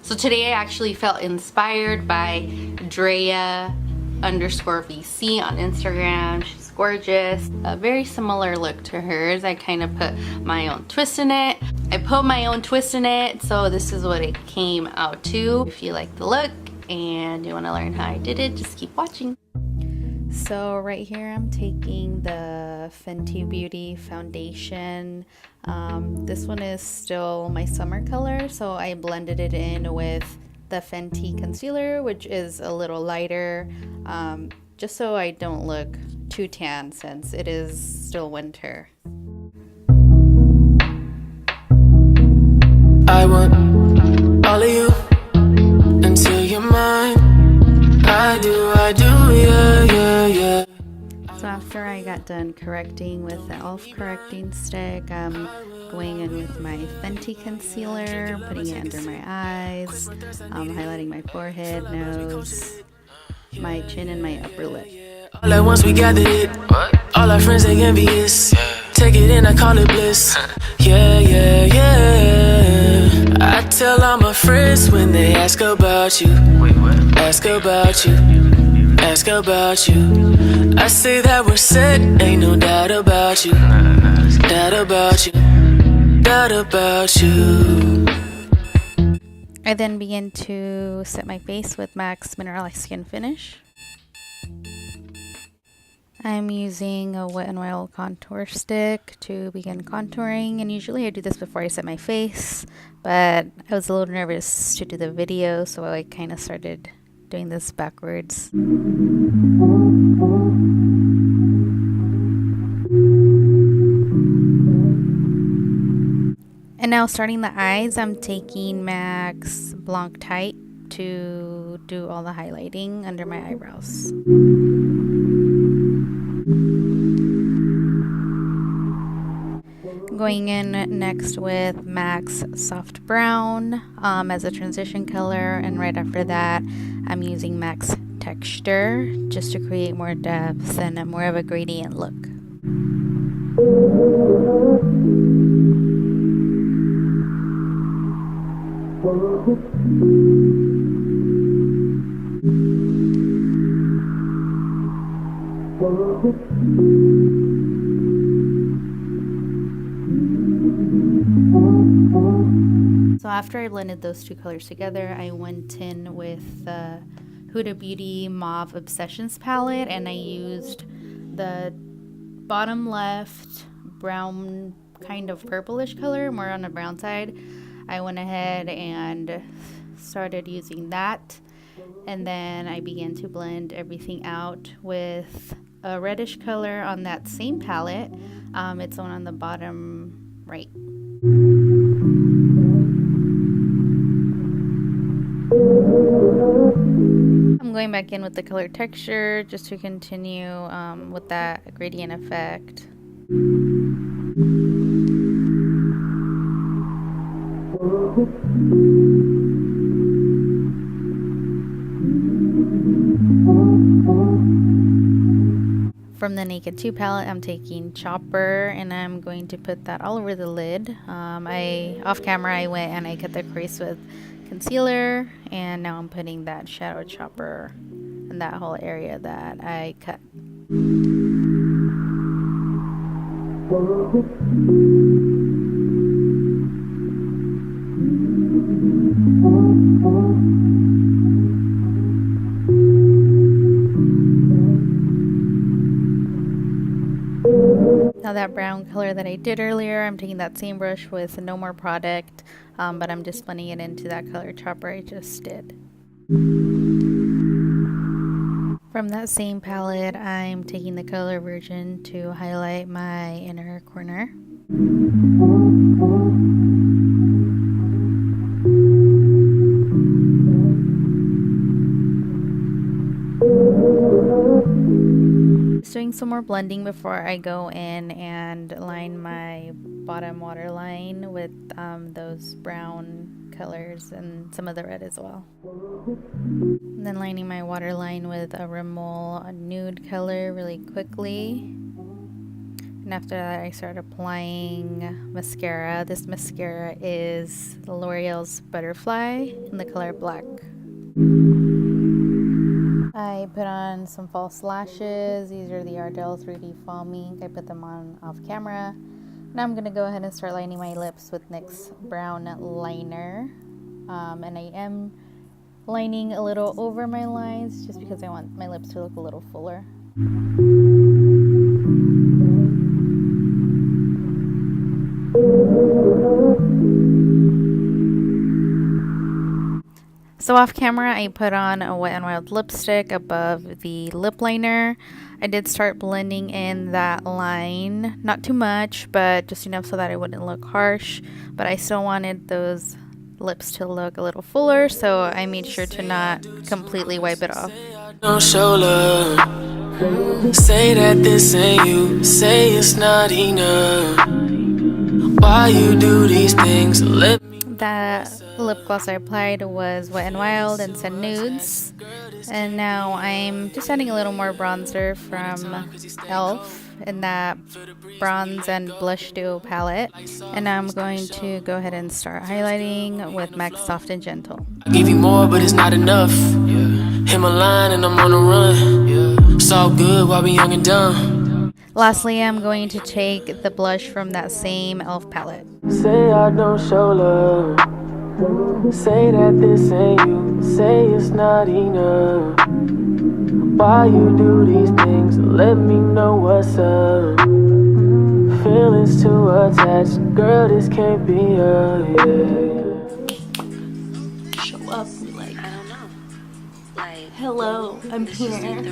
So today I actually felt inspired by Drea_VC on Instagram. She's gorgeous. A very similar look to hers. I kind of put my own twist in it. So this is what it came out to. If you like the look and you want to learn how I did it, just keep watching. So right here I'm taking the Fenty Beauty foundation. This one is still my summer color, so I blended it in with the Fenty concealer, which is a little lighter, just so I don't look too tan since it is still winter. I want all of you until you're mine. I do, yeah. So after I got done correcting with the e.l.f. correcting stick, I'm going in with my Fenty concealer, putting it under my eyes, highlighting my forehead, nose, my chin, and my upper lip. All at once we gathered it. All our friends they envious. Take it in, I call it bliss. Yeah. I tell all my friends when they ask about you. Ask about you. I say that we're set, ain't no doubt about you. Doubt about you. I then begin to set my face with MAC's Mineralize Skinfinish. I'm using a Wet n Wild contour stick to begin contouring, and usually I do this before I set my face, but I was a little nervous to do the video, so I kind of started doing this backwards. And now starting the eyes, I'm taking MAC's Blanc Type to do all the highlighting under my eyebrows. Going in next with MAC's Soft Brown as a transition color, and right after that I'm using MAC's Texture just to create more depth and more of a gradient look. So after I blended those two colors together, I went in with the Huda Beauty Mauve Obsessions palette, and I used the bottom left brown kind of purplish color, more on the brown side. I went ahead and started using that, and then I began to blend everything out with a reddish color on that same palette. It's the one on the bottom right. I'm going back in with the color Texture just to continue with that gradient effect. From the Naked 2 palette, I'm taking Chopper, and I'm going to put that all over the lid. Off camera, I went and I cut the crease with concealer, and now I'm putting that shadow chopper in that whole area that I cut. Now that brown color that I did earlier, I'm taking that same brush with no more product, but I'm just blending it into that color chopper I just did. From that same palette, I'm taking the color version to highlight my inner corner. Just doing some more blending before I go in and line my bottom waterline with those brown colors and some of the red as well. And then lining my waterline with a Rimmel nude color really quickly. And after that, I started applying mascara. This mascara is the L'Oreal's Butterfly in the color Black. I put on some false lashes. These are the Ardell 3D Fall Mink. I put them on off camera. Now I'm going to go ahead and start lining my lips with NYX brown liner. And I am lining a little over my lines just because I want my lips to look a little fuller. So off camera, I put on a Wet n Wild lipstick above the lip liner. I did start blending in that line, not too much, but just enough so that it wouldn't look harsh. But I still wanted those lips to look a little fuller, so I made sure to not completely wipe it off. Don't show love. Say that this ain't you. Say it's not enough. Why you do these things? Let me. That lip gloss I applied was Wet n Wild and Scent Nudes. And now I'm just adding a little more bronzer from e.l.f. in that bronze and blush duo palette. And now I'm going to go ahead and start highlighting with MAC's Soft and Gentle. I give you more, but it's not enough. Hit my line and I'm on the run. It's all good while we young and dumb. Lastly, I'm going to take the blush from that same e.l.f. palette. Say I don't show love. Say that this ain't you. Say it's not enough. Why you do these things? Let me know what's up. Feelings too attached. Girl, this can't be Show up like, I don't know. Like, hello, I'm here.